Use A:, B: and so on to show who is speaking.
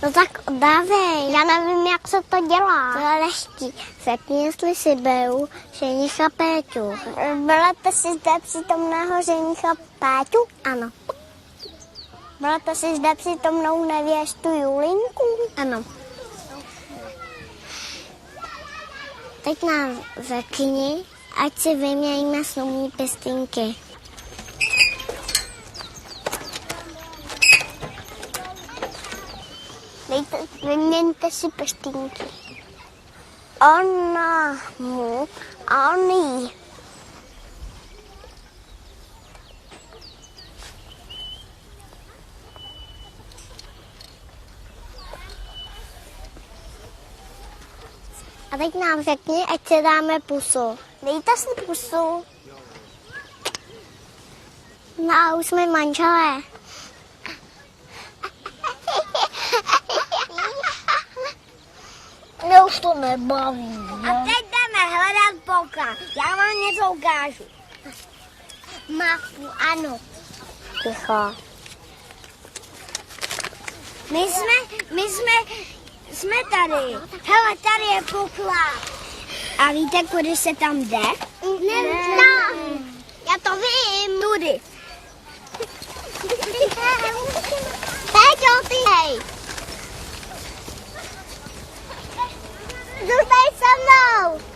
A: No tak dávej, já nevím, jak se to dělá. To je lehký. Řekni, jestli si beru ženicha Péťu. Berete si zde přítomného ženicha Péťu? Ano. Berete si zde přítomnou nevěstu Julinku? Ano. Teď nám řekni, ať si vyměníme snubní pěstínky. Vyměňte si pěstínky. Ona mu a on jí. A teď nám řekni, ať si dáme pusu. Dejte si pusu. No a už jsme manželé. Mě už to nebaví. A teď jdeme hledat poka. Já vám něco ukážu. Mapu, ano. Ticho. My jsme tady. Hele, tady je poklad. A víte, kudy se tam jde? Nevím. Já to vím. Tudy. Péťo, ty hej. Zůstaň se mnou.